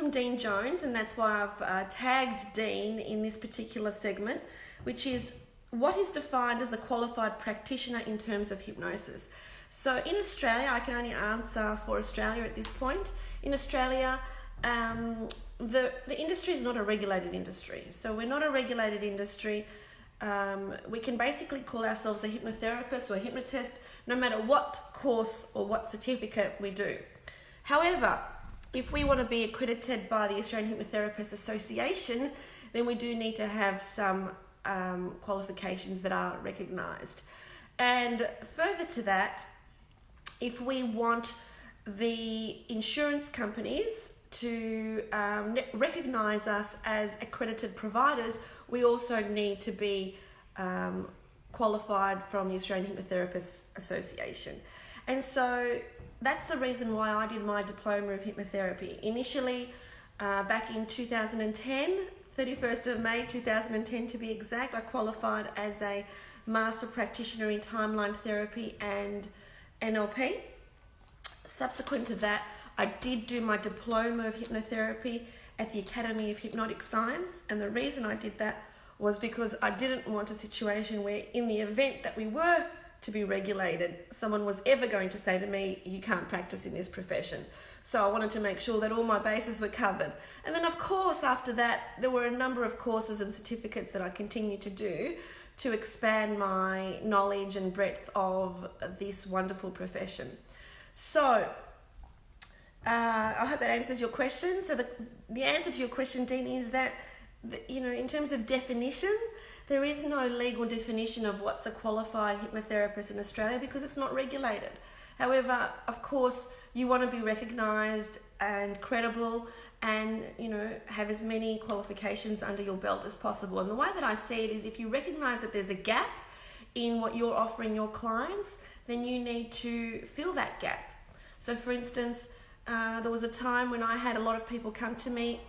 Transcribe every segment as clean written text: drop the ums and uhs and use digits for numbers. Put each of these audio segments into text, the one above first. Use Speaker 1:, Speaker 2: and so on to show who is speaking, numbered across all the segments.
Speaker 1: from Dean Jones, and that's why I've tagged Dean in this particular segment, which is what is defined as a qualified practitioner in terms of hypnosis. So in Australia, I can only answer for Australia at this point. In Australia, the industry is not a regulated industry. So we're not a regulated industry. We can basically call ourselves a hypnotherapist or a hypnotist no matter what course or what certificate we do. However, if we want to be accredited by the Australian Hypnotherapist Association, then we do need to have some qualifications that are recognised. And further to that, if we want the insurance companies to recognise us as accredited providers, we also need to be qualified from the Australian Hypnotherapists Association. And so that's the reason why I did my diploma of hypnotherapy. Initially, back in 2010, 31st of May 2010 to be exact, I qualified as a master practitioner in timeline therapy and NLP. Subsequent to that, I did do my diploma of hypnotherapy at the Academy of Hypnotic Science, and the reason I did that was because I didn't want a situation where, in the event that we were to be regulated, someone was ever going to say to me, you can't practice in this profession. So I wanted to make sure that all my bases were covered. And then of course after that, there were a number of courses and certificates that I continued to do to expand my knowledge and breadth of this wonderful profession. So I hope that answers your question. So the answer to your question, Dean, is that, in terms of definition, there is no legal definition of what's a qualified hypnotherapist in Australia because it's not regulated. However, of course, you want to be recognised and credible and, have as many qualifications under your belt as possible. And the way that I see it is if you recognise that there's a gap in what you're offering your clients, then you need to fill that gap. So for instance, there was a time when I had a lot of people come to me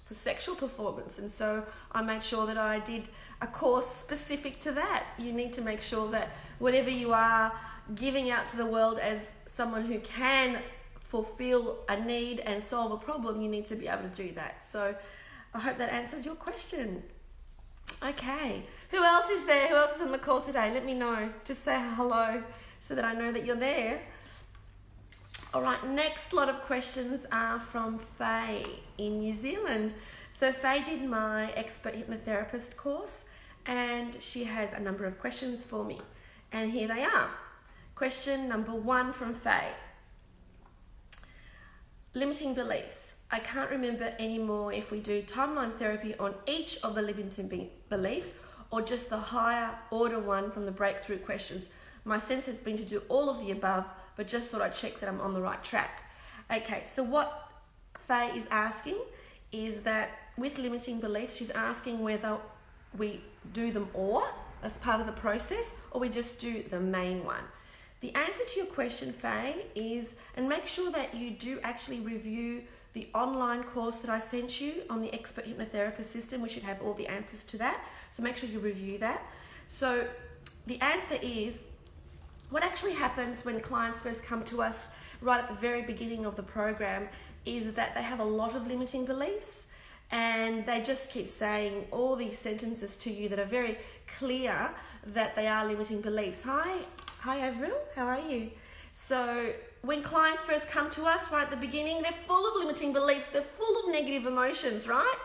Speaker 1: for sexual performance, and so I made sure that I did a course specific to that. You need to make sure that whatever you are giving out to the world as someone who can fulfill a need and solve a problem, you need to be able to do that. So I hope that answers your question. Okay, who else is there? Who else is on the call today? Let me know. Just say hello so that I know that you're there. All right, next lot of questions are from Faye in New Zealand. So Faye did my expert hypnotherapist course and she has a number of questions for me. And here they are. Question number 1 from Faye. Limiting beliefs. I can't remember anymore if we do timeline therapy on each of the limiting beliefs or just the higher order one from the breakthrough questions. My sense has been to do all of the above, but just thought I'd check that I'm on the right track. Okay, so what Faye is asking is that with limiting beliefs, she's asking whether we do them all as part of the process or we just do the main one. The answer to your question, Faye, is, and make sure that you do actually review the online course that I sent you on the expert hypnotherapist system. We should have all the answers to that. So make sure you review that. So the answer is, what actually happens when clients first come to us right at the very beginning of the program is that they have a lot of limiting beliefs and they just keep saying all these sentences to you that are very clear that they are limiting beliefs. Hi Avril, how are you? So when clients first come to us right at the beginning, they're full of limiting beliefs, they're full of negative emotions, right?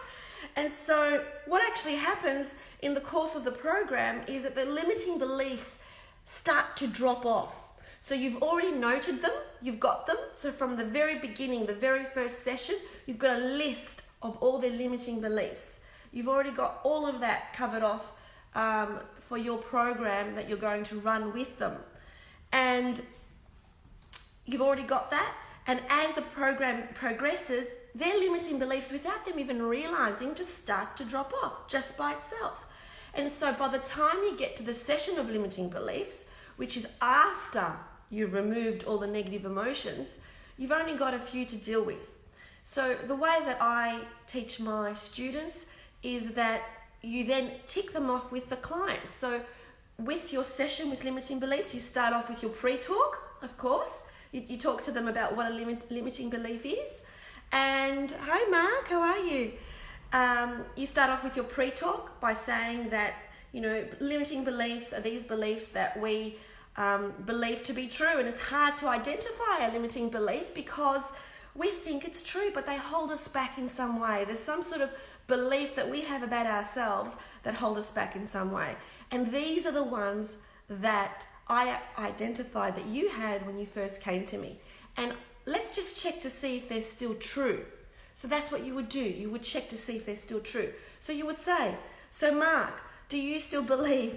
Speaker 1: And so what actually happens in the course of the program is that the limiting beliefs start to drop off. So you've already noted them, you've got them. So from the very beginning, the very first session, you've got a list of all the limiting beliefs. You've already got all of that covered off for your program that you're going to run with them. And you've already got that. And as the program progresses, their limiting beliefs, without them even realizing, just starts to drop off just by itself. And so by the time you get to the session of limiting beliefs, which is after you've removed all the negative emotions, you've only got a few to deal with. So the way that I teach my students is that you then tick them off with the clients. So with your session with limiting beliefs, you start off with your pre-talk, of course. You talk to them about what a limiting belief is. And hi Mark, how are you? You start off with your pre-talk by saying that, limiting beliefs are these beliefs that we believe to be true, and it's hard to identify a limiting belief because we think it's true, but they hold us back in some way. There's some sort of belief that we have about ourselves that hold us back in some way. And these are the ones that I identified that you had when you first came to me. And let's just check to see if they're still true. So that's what you would do. You would check to see if they're still true. So you would say, so Mark, do you still believe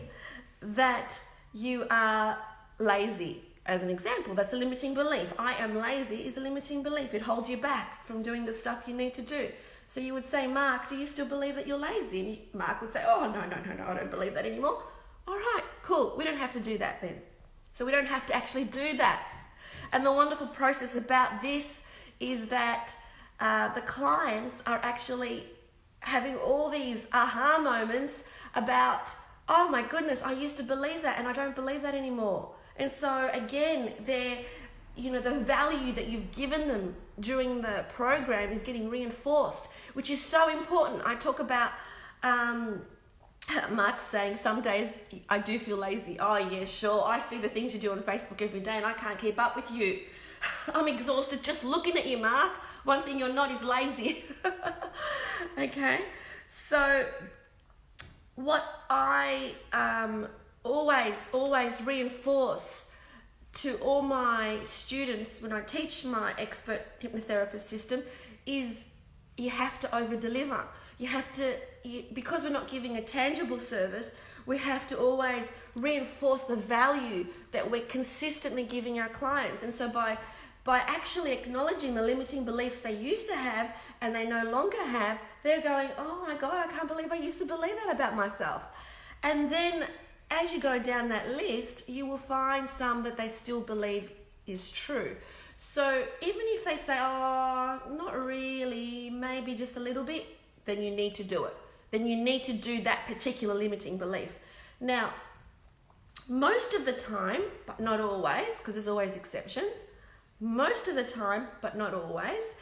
Speaker 1: that you are lazy? As an example, that's a limiting belief. I am lazy is a limiting belief. It holds you back from doing the stuff you need to do. So you would say, Mark, do you still believe that you're lazy? And Mark would say, oh, no, I don't believe that anymore. All right, cool. We don't have to do that then. So we don't have to actually do that. And the wonderful process about this is that the clients are actually having all these aha moments about, oh my goodness, I used to believe that and I don't believe that anymore. And so again, the value that you've given them during the program is getting reinforced, which is so important. I talk about Mark saying some days I do feel lazy. Oh yeah, sure. I see the things you do on Facebook every day and I can't keep up with you. I'm exhausted just looking at you, Mark. One thing you're not is lazy. Okay. So what I always reinforce to all my students when I teach my expert hypnotherapist system is you have to over deliver. Because we're not giving a tangible service, we have to always reinforce the value that we're consistently giving our clients. And so by actually acknowledging the limiting beliefs they used to have and they no longer have, they're going, oh my God, I can't believe I used to believe that about myself. And then as you go down that list, you will find some that they still believe is true. So even if they say, oh, not really, maybe just a little bit, then you need to do it. Then you need to do that particular limiting belief. Now, most of the time, but not always, because there's always exceptions, most of the time, but not always,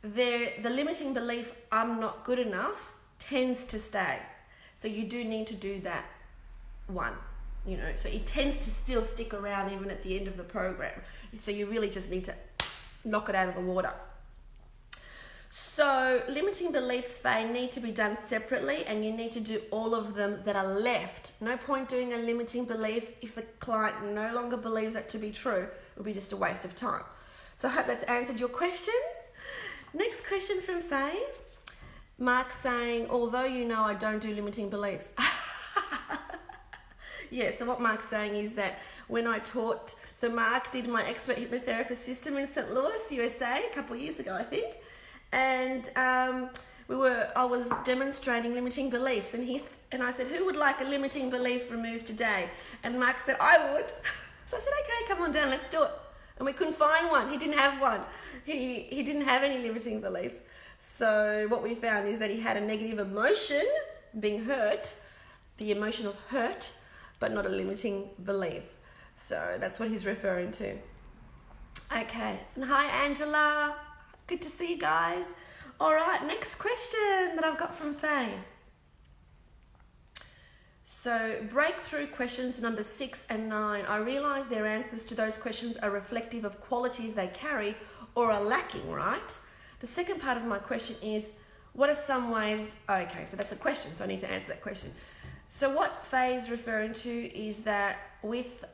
Speaker 1: the limiting belief, I'm not good enough, tends to stay. So you do need to do that one, so it tends to still stick around even at the end of the program. So you really just need to knock it out of the water. So limiting beliefs, Faye, need to be done separately, and you need to do all of them that are left. No point doing a limiting belief if the client no longer believes that to be true. It will be just a waste of time. So I hope that's answered your question. Next question from Faye. Mark saying, although I don't do limiting beliefs. Yeah, so what Mark's saying is that when I taught, so Mark did my expert hypnotherapist system in St. Louis, USA, a couple of years ago, I think. And I was demonstrating limiting beliefs, and I said, who would like a limiting belief removed today? And Mark said, I would. So I said, okay, come on down, let's do it. And we couldn't find one. He didn't have one. He didn't have any limiting beliefs. So what we found is that he had a negative emotion, being hurt, the emotion of hurt, but not a limiting belief. So that's what he's referring to. Okay. And hi, Angela. Good to see you guys. All right, next question that I've got from Faye. So breakthrough questions number 6 and 9. I realise their answers to those questions are reflective of qualities they carry or are lacking, right? The second part of my question is, what are some ways... Okay, so that's a question, so I need to answer that question. So what Faye is referring to is that with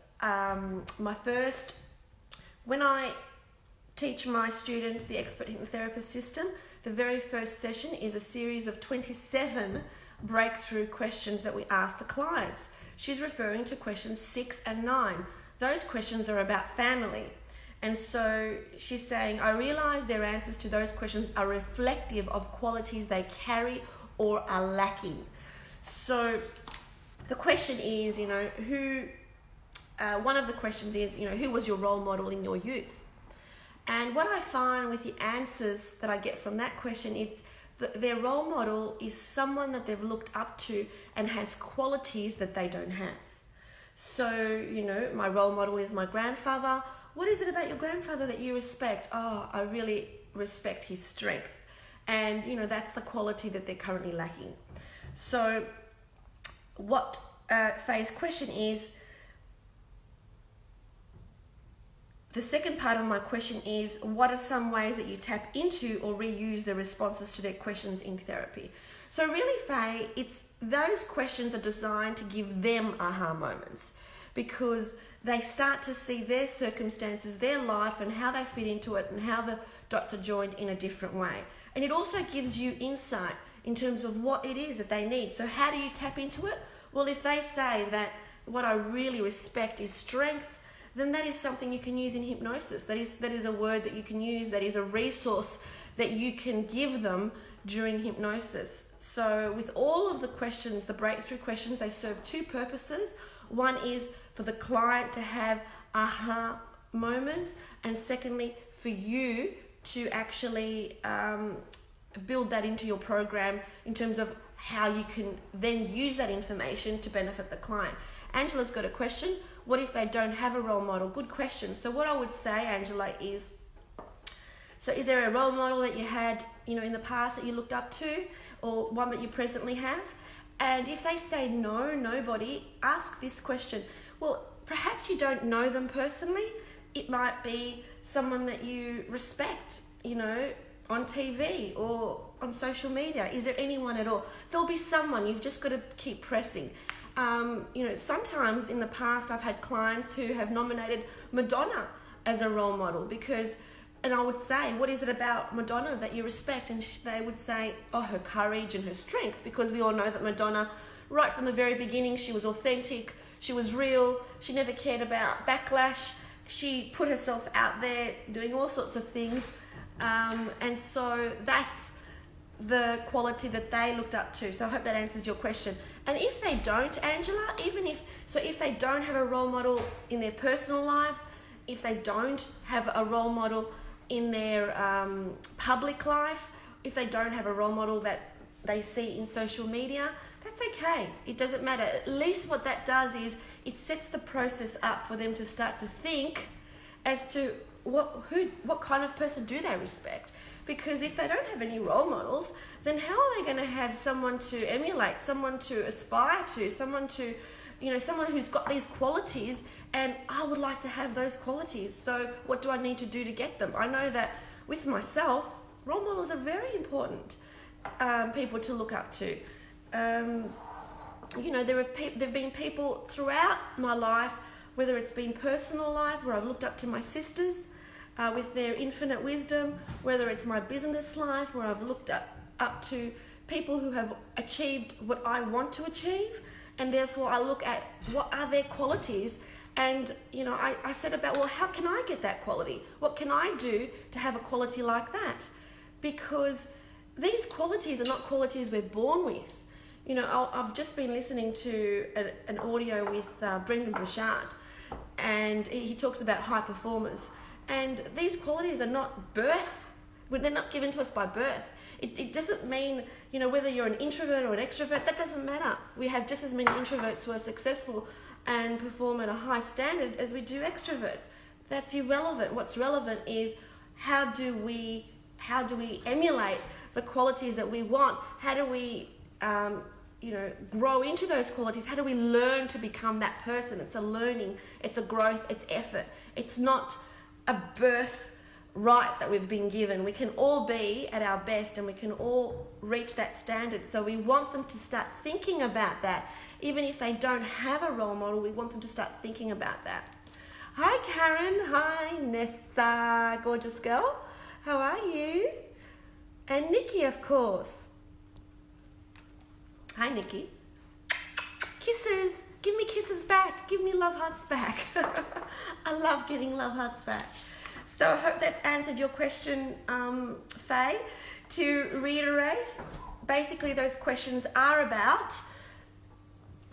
Speaker 1: when I teach my students the expert hypnotherapist system, the very first session is a series of 27 breakthrough questions that we ask the clients. She's referring to questions 6 and 9. Those questions are about family. And so she's saying, I realise their answers to those questions are reflective of qualities they carry or are lacking. So the question is, one of the questions is, who was your role model in your youth? And what I find with the answers that I get from that question is their role model is someone that they've looked up to and has qualities that they don't have. So, my role model is my grandfather. What is it about your grandfather that you respect? Oh, I really respect his strength. And, you know, that's the quality that they're currently lacking. So what Faye's question is, the second part of my question is, what are some ways that you tap into or reuse the responses to their questions in therapy? So really, Faye, those questions are designed to give them aha moments, because they start to see their circumstances, their life, and how they fit into it, and how the dots are joined in a different way. And it also gives you insight in terms of what it is that they need. So how do you tap into it? Well, if they say that what I really respect is strength, then that is something you can use in hypnosis. That is a word that you can use, that is a resource that you can give them during hypnosis. So with all of the questions, the breakthrough questions, they serve two purposes. One is for the client to have aha moments, and secondly, for you to actually build that into your program in terms of how you can then use that information to benefit the client. Angela's got a question. What if they don't have a role model? Good question. So what I would say, Angela, is, so is there a role model that you had, you know, in the past that you looked up to, or one that you presently have? And if they say no, nobody, ask this question. Well, perhaps you don't know them personally. It might be someone that you respect, you know, on TV or on social media. Is there anyone at all? There'll be someone. You've just got to keep pressing. You know, sometimes in the past I've had clients who have nominated Madonna as a role model and I would say, what is it about Madonna that you respect? And they would say, oh, her courage and her strength, because we all know that Madonna, right from the very beginning, she was authentic, she was real, she never cared about backlash, she put herself out there doing all sorts of things. And so that's the quality that they looked up to. So I hope that answers your question. And if they don't, Angela, if they don't have a role model in their personal lives, if they don't have a role model in their public life, if they don't have a role model that they see in social media, that's okay. It doesn't matter. At least what that does is it sets the process up for them to start to think as to what kind of person do they respect. Because if they don't have any role models, then how are they going to have someone to emulate, someone to aspire to, someone who's got these qualities, and I would like to have those qualities. So what do I need to do to get them? I know that with myself, role models are very important people to look up to. You know, there have been people throughout my life, whether it's been personal life, where I've looked up to my sisters, with their infinite wisdom, whether it's my business life, where I've looked up to people who have achieved what I want to achieve, and therefore I look at what are their qualities, and you know, I said about, well, how can I get that quality? What can I do to have a quality like that? Because these qualities are not qualities we're born with. You know, I've just been listening to an audio with Brendan Burchard, and he talks about high performers. And these qualities are not birth. They're not given to us by birth. It doesn't mean, you know, whether you're an introvert or an extrovert, that doesn't matter. We have just as many introverts who are successful and perform at a high standard as we do extroverts. That's irrelevant. What's relevant is how do we emulate the qualities that we want? How do we, grow into those qualities? How do we learn to become that person? It's a learning, it's a growth, it's effort. It's not a birth right that we've been given. We can all be at our best and we can all reach that standard. So we want them to start thinking about that. Even if they don't have a role model, we want them to start thinking about that. Hi Karen, hi Nessa, gorgeous girl. How are you? And Nikki, of course. Hi Nikki. Kisses. Give me kisses back. Give me love hearts back. I love getting love hearts back. So I hope that's answered your question, Faye. To reiterate, basically those questions are about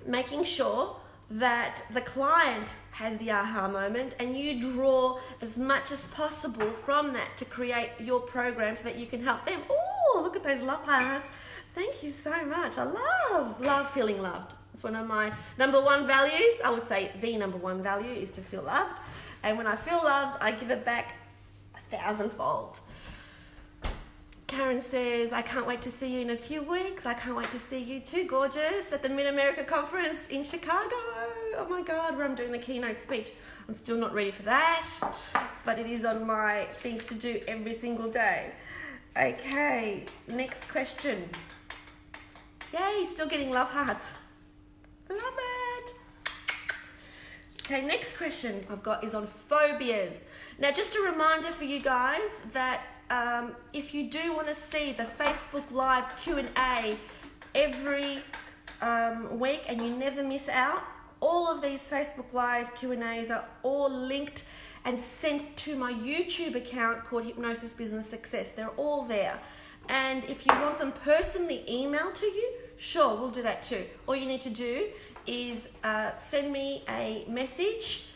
Speaker 1: making sure that the client has the aha moment and you draw as much as possible from that to create your program so that you can help them. Oh, look at those love hearts. Thank you so much. I love feeling loved. It's one of my number one values. I would say the number one value is to feel loved. And when I feel loved, I give it back 1,000-fold. Karen says, I can't wait to see you in a few weeks. I can't wait to see you too, gorgeous, at the Mid-America Conference in Chicago. Oh my God, where I'm doing the keynote speech. I'm still not ready for that, but it is on my things to do every single day. Okay, next question. Yay, still getting love hearts. Love it. Okay, next question I've got is on phobias. Now, just a reminder for you guys that if you do want to see the Facebook Live Q&A every week and you never miss out, all of these Facebook Live Q&As are all linked and sent to my YouTube account called Hypnosis Business Success. They're all there. And if you want them personally emailed to you, sure, we'll do that too. All you need to do is send me a message,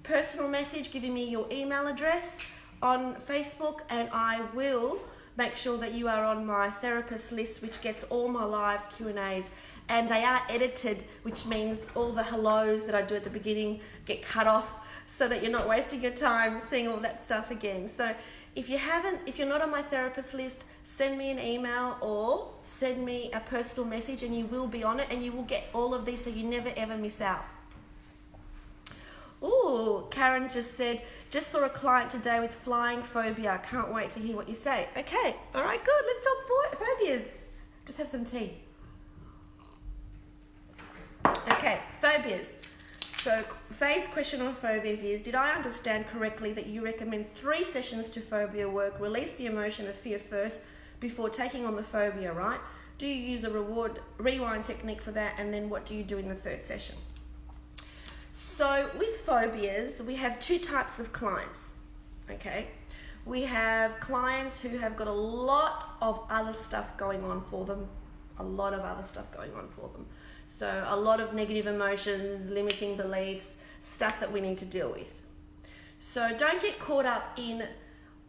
Speaker 1: personal message, giving me your email address on Facebook, and I will make sure that you are on my therapist list, which gets all my live Q&As. And they are edited, which means all the hellos that I do at the beginning get cut off so that you're not wasting your time seeing all that stuff again. So if you're not on my therapist list, send me an email or send me a personal message and you will be on it, and you will get all of these so you never ever miss out. Ooh, Karen just said, just saw a client today with flying phobia. Can't wait to hear what you say. Okay, all right, good. Let's talk phobias. Just have some tea. Okay, phobias. So Faye's question on phobias is, did I understand correctly that you recommend 3 sessions to phobia work, release the emotion of fear first before taking on the phobia, right? Do you use the rewind technique for that, and then what do you do in the 3rd session? So with phobias, we have 2 types of clients, okay? We have clients who have got a lot of other stuff going on for them, So a lot of negative emotions, limiting beliefs, stuff that we need to deal with. So don't get caught up in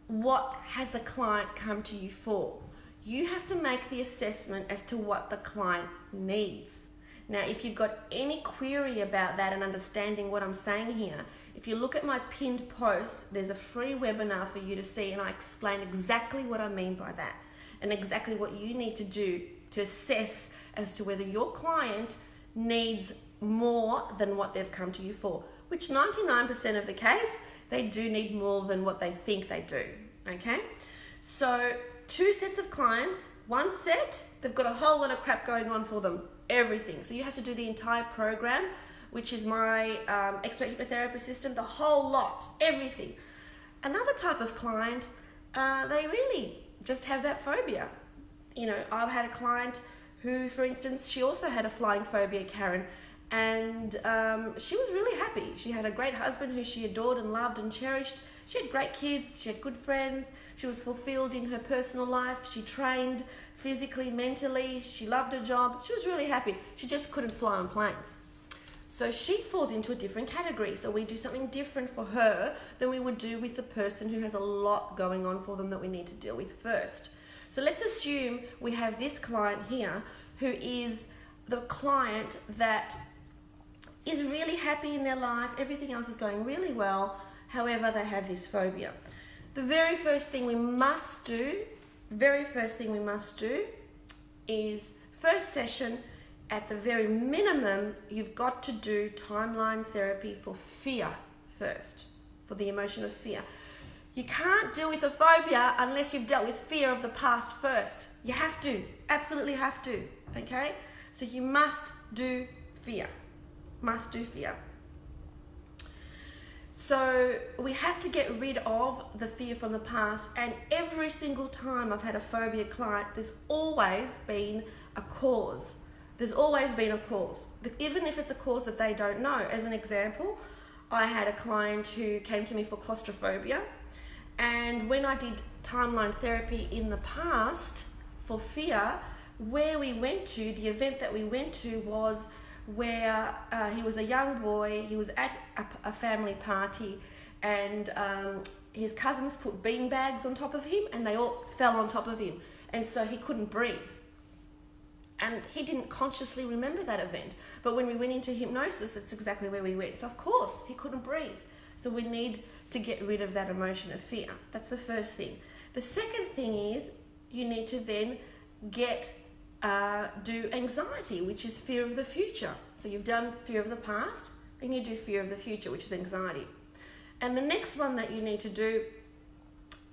Speaker 1: what has the client come to you for. You have to make the assessment as to what the client needs. Now, if you've got any query about that and understanding what I'm saying here, if you look at my pinned post, there's a free webinar for you to see, and I explain exactly what I mean by that and exactly what you need to do to assess as to whether your client needs more than what they've come to you for, which 99% of the case, they do need more than what they think they do, okay? So 2 sets of clients, 1 set, they've got a whole lot of crap going on for them, everything. So you have to do the entire program, which is my expert hypnotherapy system, the whole lot, everything. Another type of client, they really just have that phobia. You know, I've had a client who, for instance, she also had a flying phobia, Karen, and she was really happy. She had a great husband who she adored and loved and cherished. She had great kids, she had good friends, she was fulfilled in her personal life, she trained physically, mentally, she loved her job, she was really happy. She just couldn't fly on planes. So she falls into a different category. So we do something different for her than we would do with the person who has a lot going on for them that we need to deal with first. So let's assume we have this client here who is the client that is really happy in their life, everything else is going really well, however they have this phobia. The very first thing we must do is, first session, at the very minimum, you've got to do timeline therapy for fear first, for the emotion of fear. You can't deal with a phobia unless you've dealt with fear of the past first. You have to, absolutely have to, okay? So you must do fear, So we have to get rid of the fear from the past, and every single time I've had a phobia client, there's always been a cause. Even if it's a cause that they don't know. As an example, I had a client who came to me for claustrophobia, and when I did timeline therapy in the past for fear, the event that we went to was where he was a young boy, he was at a family party, and his cousins put bean bags on top of him and they all fell on top of him, and so he couldn't breathe. And he didn't consciously remember that event. But when we went into hypnosis, that's exactly where we went. So of course, he couldn't breathe. So we need to get rid of that emotion of fear. That's the first thing. The second thing is you need to then do anxiety, which is fear of the future. So you've done fear of the past, and you do fear of the future, which is anxiety. And the next one that you need to do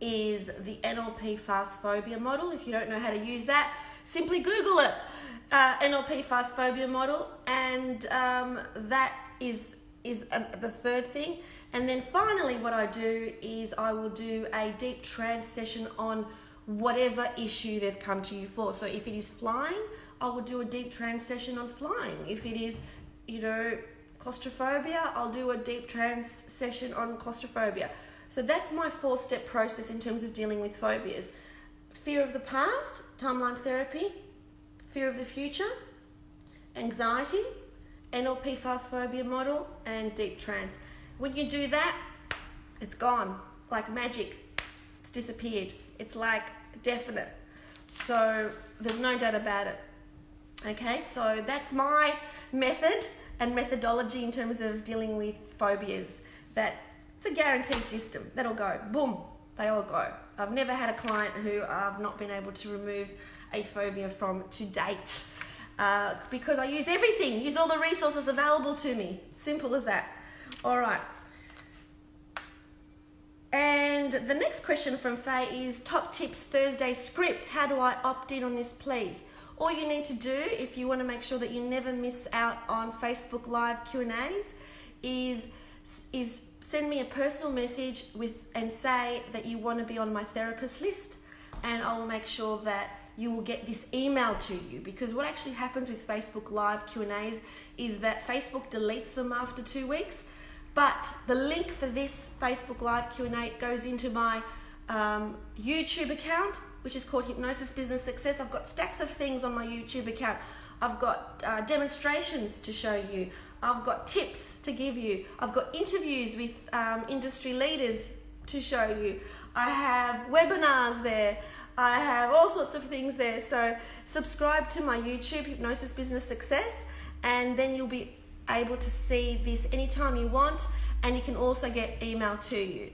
Speaker 1: is the NLP fast phobia model. If you don't know how to use that, simply Google it, NLP fast phobia model, and that is the third thing. And then finally what I do is I will do a deep trance session on whatever issue they've come to you for. So if it is flying, I will do a deep trance session on flying. If it is, claustrophobia, I'll do a deep trance session on claustrophobia. So that's my 4-step process in terms of dealing with phobias. Fear of the past, timeline therapy, fear of the future, anxiety, NLP fast phobia model, and deep trance. When you do that, it's gone, like magic. It's disappeared. It's like definite. So there's no doubt about it. Okay, so that's my method and methodology in terms of dealing with phobias. That it's a guaranteed system. That'll go. Boom. They all go. I've never had a client who I've not been able to remove a phobia from to date, because I use everything, use all the resources available to me. Simple as that. All right. And the next question from Faye is top tips Thursday script. How do I opt in on this, please? All you need to do, if you want to make sure that you never miss out on Facebook Live Q&As, is send me a personal message and say that you want to be on my therapist list, and I will make sure that you will get this email to you. Because what actually happens with Facebook Live Q&As is that Facebook deletes them after 2 weeks, but the link for this Facebook Live Q&A goes into my YouTube account, which is called Hypnosis Business Success. I've got stacks of things on my YouTube account. I've got demonstrations to show you. I've got tips to give you. I've got interviews with industry leaders to show you. I have webinars there. I have all sorts of things there. So subscribe to my YouTube, Hypnosis Business Success, and then you'll be able to see this anytime you want, and you can also get email to you.